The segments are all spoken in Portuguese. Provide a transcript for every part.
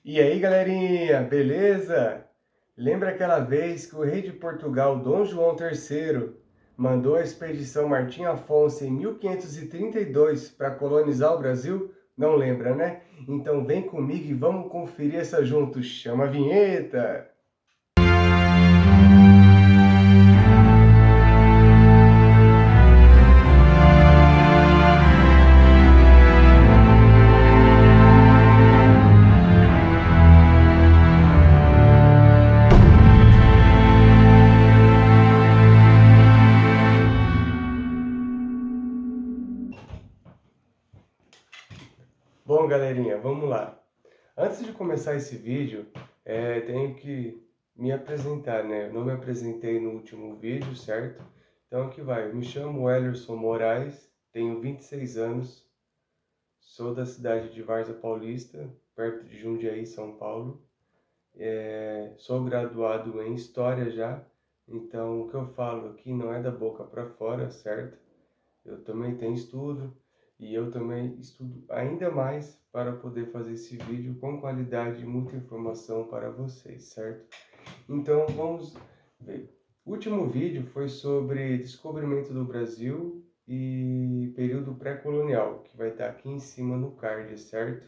E aí, galerinha, beleza? Lembra aquela vez que o rei de Portugal, Dom João III, mandou a expedição Martim Afonso em 1532 para colonizar o Brasil? Não lembra, né? Então vem comigo e vamos conferir essa juntos. Chama a vinheta! Bom, galerinha, vamos lá. Antes de começar esse vídeo, tenho que me apresentar, né? Eu não me apresentei no último vídeo, certo? Então aqui vai. Eu me chamo Ellerson Moraes, tenho 26 anos, sou da cidade de Várzea Paulista, perto de Jundiaí, São Paulo. Sou graduado em História já, então o que eu falo aqui não é da boca para fora, certo? Eu também tenho estudo e eu também estudo ainda mais para poder fazer esse vídeo com qualidade e muita informação para vocês, certo? Então vamos ver. O último vídeo foi sobre descobrimento do Brasil e período pré-colonial, que vai estar aqui em cima no card, certo?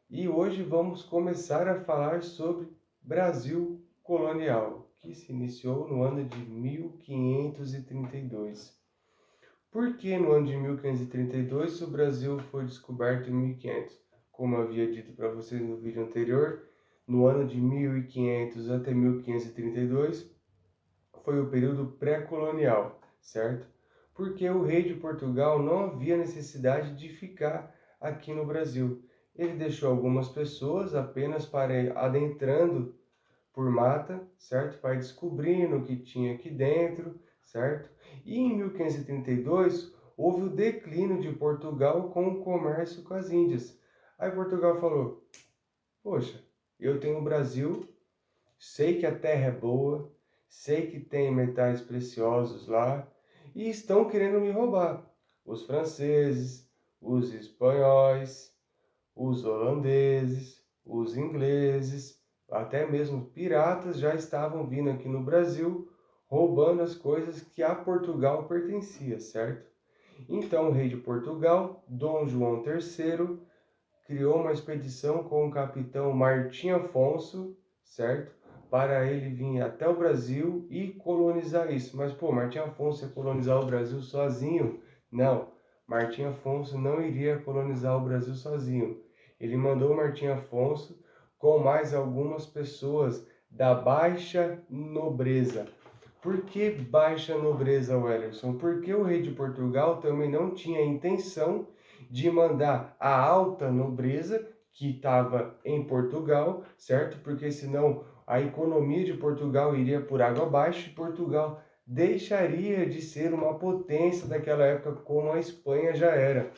E hoje vamos começar a falar sobre Brasil colonial, que se iniciou no ano de 1532. Por que no ano de 1532 o Brasil foi descoberto em 1500? Como eu havia dito para vocês no vídeo anterior, no ano de 1500 até 1532 foi o período pré-colonial, certo? Porque o rei de Portugal não havia necessidade de ficar aqui no Brasil. Ele deixou algumas pessoas apenas para ir adentrando por mata, certo? Para ir descobrindo o que tinha aqui dentro, certo? E em 1532 houve o declínio de Portugal com o comércio com as Índias. Aí Portugal falou: poxa, eu tenho o Brasil, sei que a terra é boa, sei que tem metais preciosos lá e estão querendo me roubar. Os franceses, os espanhóis, os holandeses, os ingleses, até mesmo piratas já estavam vindo aqui no Brasil roubando as coisas que a Portugal pertencia, certo? Então o rei de Portugal, Dom João III, criou uma expedição com o capitão Martim Afonso, certo? Para ele vir até o Brasil e colonizar isso. Mas, pô, Martim Afonso ia colonizar o Brasil sozinho? Não, Martim Afonso não iria colonizar o Brasil sozinho. Ele mandou Martim Afonso com mais algumas pessoas da baixa nobreza. Por que baixa nobreza, Wellerson? Porque o rei de Portugal também não tinha intenção de mandar a alta nobreza que estava em Portugal, certo? Porque senão a economia de Portugal iria por água abaixo e Portugal deixaria de ser uma potência daquela época como a Espanha já era.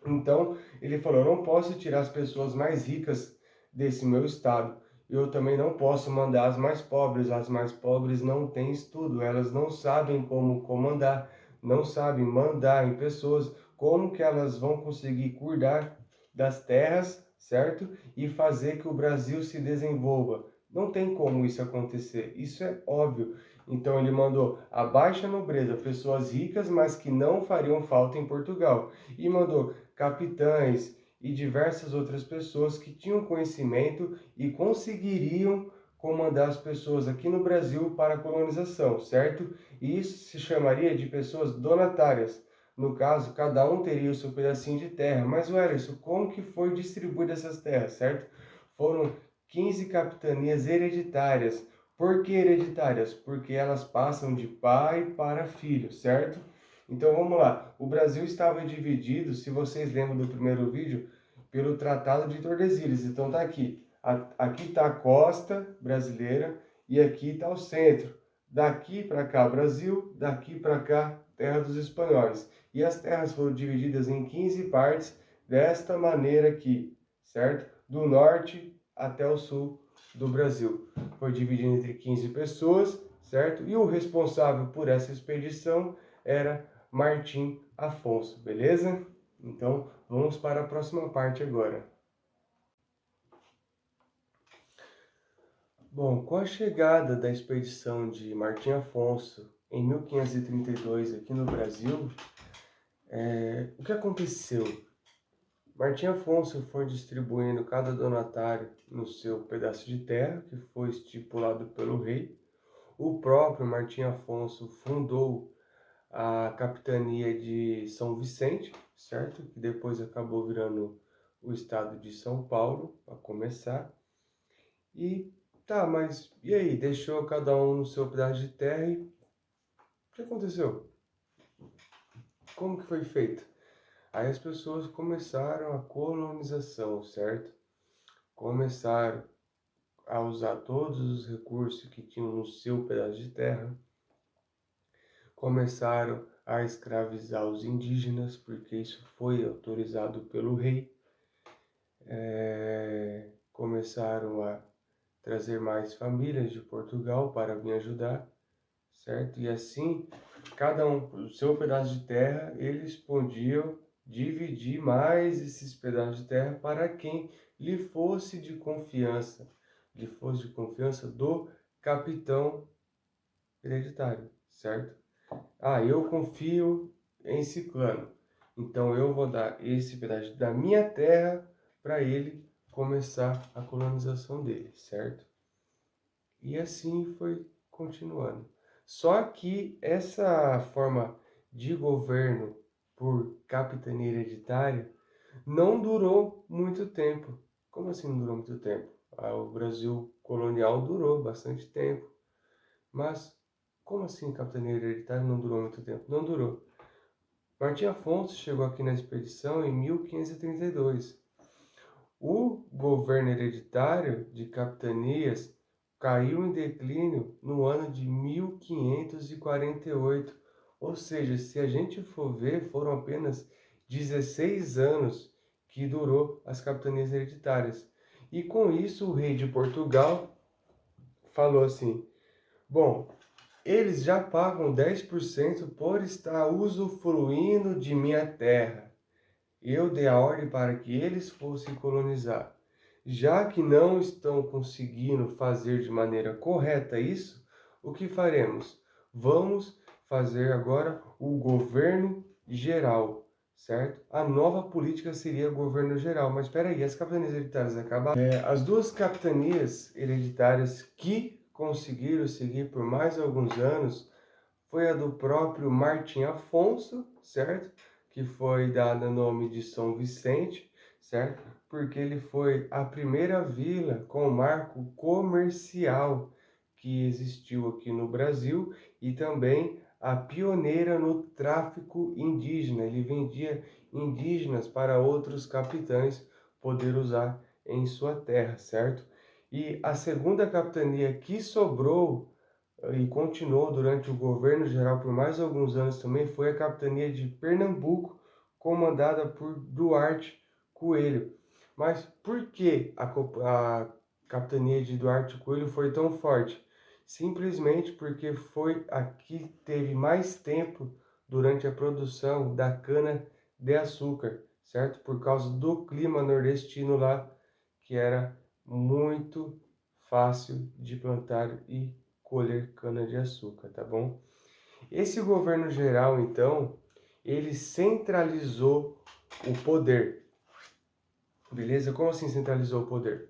Então ele falou: eu não posso tirar as pessoas mais ricas desse meu estado. Eu também não posso mandar as mais pobres. As mais pobres não têm estudo, elas não sabem como comandar, não sabem mandar em pessoas, como que elas vão conseguir cuidar das terras, certo? E fazer que o Brasil se desenvolva. Não tem como isso acontecer, isso é óbvio. Então ele mandou a baixa nobreza, pessoas ricas, mas que não fariam falta em Portugal. E mandou capitães e diversas outras pessoas que tinham conhecimento e conseguiriam comandar as pessoas aqui no Brasil para a colonização, certo? E isso se chamaria de pessoas donatárias. No caso, cada um teria o seu pedacinho de terra. Mas, Wellerson, como que foi distribuída essas terras, certo? Foram 15 capitanias hereditárias. Por que hereditárias? Porque elas passam de pai para filho, certo? Então vamos lá. O Brasil estava dividido, se vocês lembram do primeiro vídeo, pelo Tratado de Tordesilhas. Então tá aqui. Aqui está a costa brasileira e aqui está o centro. Daqui para cá, Brasil, daqui para cá, terra dos espanhóis. E as terras foram divididas em 15 partes desta maneira aqui, certo? Do norte até o sul do Brasil. Foi dividido entre 15 pessoas, certo? E o responsável por essa expedição era Martim Afonso, beleza? Então, vamos para a próxima parte agora. Bom, com a chegada da expedição de Martim Afonso em 1532 aqui no Brasil, o que aconteceu? Martim Afonso foi distribuindo cada donatário no seu pedaço de terra, que foi estipulado pelo rei. O próprio Martim Afonso fundou a capitania de São Vicente, certo? Que depois acabou virando o estado de São Paulo, a começar. E tá, mas e aí? Deixou cada um no seu pedaço de terra e o que aconteceu? Como que foi feito? Aí as pessoas começaram a colonização, certo? Começaram a usar todos os recursos que tinham no seu pedaço de terra, começaram a escravizar os indígenas, porque isso foi autorizado pelo rei, começaram a trazer mais famílias de Portugal para vir ajudar, certo? E assim, cada um, o seu pedaço de terra, eles podiam dividir mais esses pedaços de terra para quem lhe fosse de confiança do capitão hereditário, certo? Ah, eu confio em Ciclano, então eu vou dar esse pedaço da minha terra para ele começar a colonização dele, certo? E assim foi continuando. Só que essa forma de governo por capitania hereditária não durou muito tempo. Como assim não durou muito tempo? O Brasil colonial durou bastante tempo. Mas como assim capitania hereditária não durou muito tempo? Não durou. Martim Afonso chegou aqui na expedição em 1532. O governo hereditário de capitanias caiu em declínio no ano de 1548. Ou seja, se a gente for ver, foram apenas 16 anos que durou as capitanias hereditárias. E com isso o rei de Portugal falou assim: bom, eles já pagam 10% por estar usufruindo de minha terra. Eu dei a ordem para que eles fossem colonizar. Já que não estão conseguindo fazer de maneira correta isso, o que faremos? Vamos fazer agora o governo geral, certo? A nova política seria governo geral. Mas espera aí, as capitanias hereditárias acabaram? As duas capitanias hereditárias que conseguiram seguir por mais alguns anos foi a do próprio Martim Afonso, certo? Que foi dada nome de São Vicente, certo? Porque ele foi a primeira vila com marco comercial que existiu aqui no Brasil e também a pioneira no tráfico indígena. Ele vendia indígenas para outros capitães poder usar em sua terra, certo? E a segunda capitania que sobrou e continuou durante o governo geral por mais alguns anos também foi a capitania de Pernambuco, comandada por Duarte Coelho. Mas por que a capitania de Duarte Coelho foi tão forte? Simplesmente porque foi a que teve mais tempo durante a produção da cana de açúcar, certo? Por causa do clima nordestino lá, que era muito fácil de plantar e colher cana-de-açúcar, tá bom? Esse governo geral, então, ele centralizou o poder, beleza? Como assim centralizou o poder?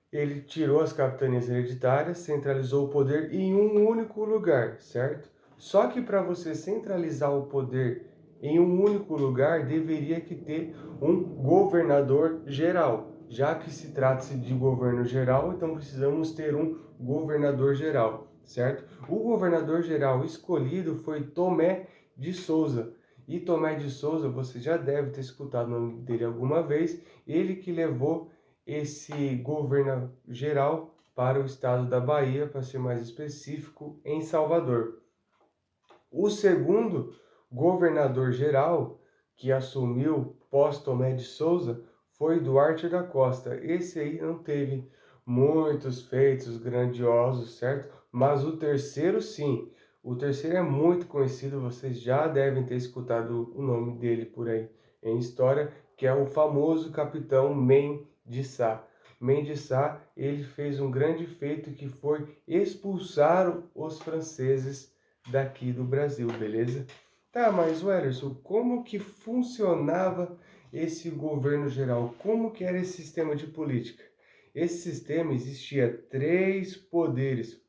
Ele tirou as capitanias hereditárias, centralizou o poder em um único lugar, certo? Só que para você centralizar o poder em um único lugar, deveria que ter um governador geral. Já que se trata-se de governo geral, então precisamos ter um governador geral, certo? O governador geral escolhido foi Tomé de Souza. E Tomé de Souza, você já deve ter escutado o nome dele alguma vez, ele que levou esse governo geral para o estado da Bahia, para ser mais específico, em Salvador. O segundo governador geral que assumiu pós Tomé de Souza foi Duarte da Costa. Esse aí não teve muitos feitos grandiosos, certo? Mas o terceiro sim. O terceiro é muito conhecido, vocês já devem ter escutado o nome dele por aí em história, que é o famoso capitão Men de Sá. Mendes Sá, ele fez um grande feito que foi expulsar os franceses daqui do Brasil, beleza? Tá, mas Wellerson, como que funcionava esse governo geral? Como que era esse sistema de política? Esse sistema existia três poderes.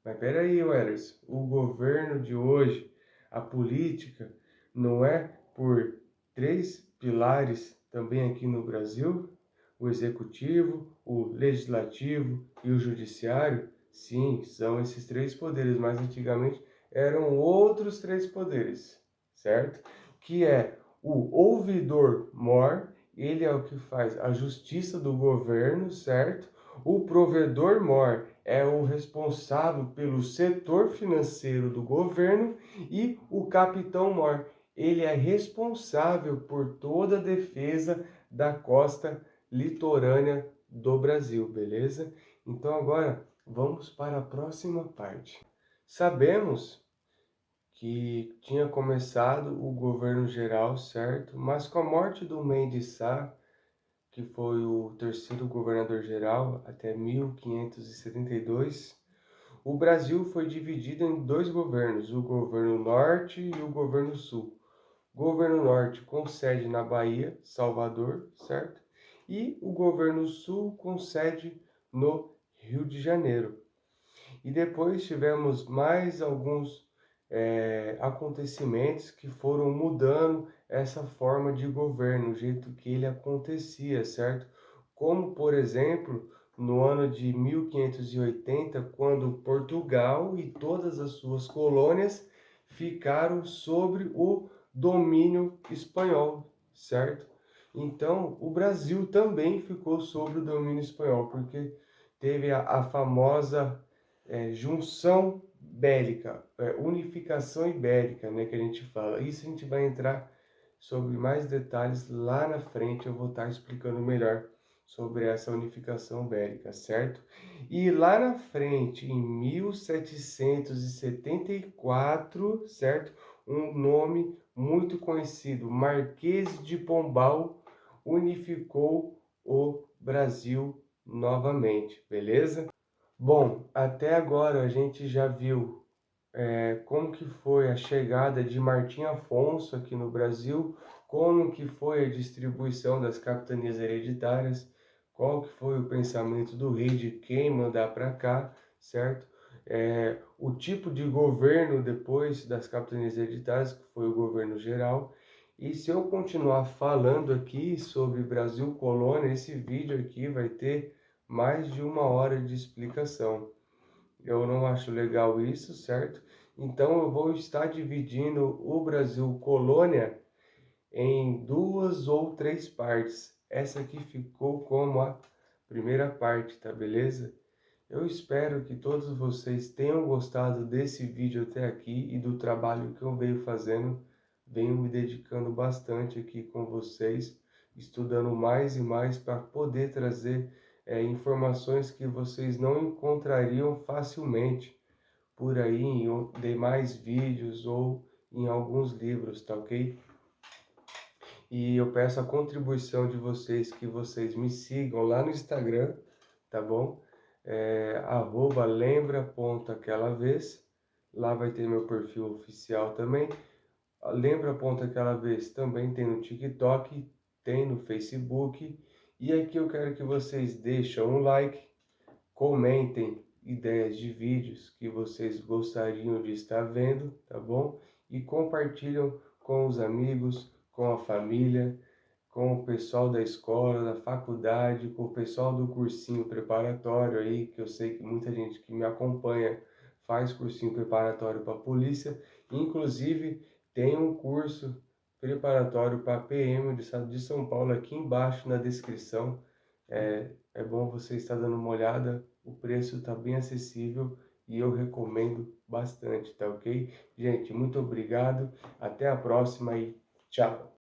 Mas peraí, Wellerson, o governo de hoje, a política, não é por três pilares também aqui no Brasil? O executivo, o legislativo e o judiciário? Sim, são esses três poderes, mas antigamente eram outros três poderes, certo? Que é o ouvidor-mor, ele é o que faz a justiça do governo, certo? O provedor-mor é o responsável pelo setor financeiro do governo e o capitão-mor, ele é responsável por toda a defesa da costa litorânea do Brasil, beleza? Então agora vamos para a próxima parte. Sabemos que tinha começado o governo geral, certo? Mas com a morte do Mendes Sá, que foi o terceiro governador geral até 1572, o Brasil foi dividido em dois governos, o governo norte e o governo sul. Governo norte com sede na Bahia, Salvador, certo? E o governo sul com sede no Rio de Janeiro. E depois tivemos mais alguns acontecimentos que foram mudando essa forma de governo, o jeito que ele acontecia, certo? Como, por exemplo, no ano de 1580, quando Portugal e todas as suas colônias ficaram sobre o domínio espanhol, certo? Então, o Brasil também ficou sob o domínio espanhol, porque teve a famosa junção bélica, unificação ibérica, né, que a gente fala. Isso a gente vai entrar sobre mais detalhes lá na frente, eu vou estar explicando melhor sobre essa unificação bélica, certo? E lá na frente, em 1774, certo? Um nome muito conhecido, Marquês de Pombal, unificou o Brasil novamente, beleza? Bom, até agora a gente já viu como que foi a chegada de Martim Afonso aqui no Brasil, como que foi a distribuição das capitanias hereditárias, qual que foi o pensamento do rei de quem mandar para cá, certo? O tipo de governo depois das capitanias hereditárias, que foi o governo geral. E se eu continuar falando aqui sobre Brasil Colônia, esse vídeo aqui vai ter mais de 1 hora de explicação. Eu não acho legal isso, certo? Então eu vou estar dividindo o Brasil Colônia em 2 ou 3 partes. Essa aqui ficou como a primeira parte, tá beleza? Eu espero que todos vocês tenham gostado desse vídeo até aqui e do trabalho que eu venho fazendo. Venho me dedicando bastante aqui com vocês, estudando mais e mais para poder trazer informações que vocês não encontrariam facilmente por aí em demais vídeos ou em alguns livros, tá ok? E eu peço a contribuição de vocês, que vocês me sigam lá no Instagram, tá bom? @lembra.aquelavez, lá vai ter meu perfil oficial também. Lembra.aquelavez também tem no TikTok, tem no Facebook. E aqui eu quero que vocês deixem um like, comentem ideias de vídeos que vocês gostariam de estar vendo, tá bom? E compartilham com os amigos, com a família, com o pessoal da escola, da faculdade, com o pessoal do cursinho preparatório aí, que eu sei que muita gente que me acompanha faz cursinho preparatório para a polícia. Inclusive, tem um curso preparatório para PM do estado de São Paulo aqui embaixo na descrição. É bom você estar dando uma olhada, o preço está bem acessível e eu recomendo bastante, tá ok? Gente, muito obrigado, até a próxima e tchau!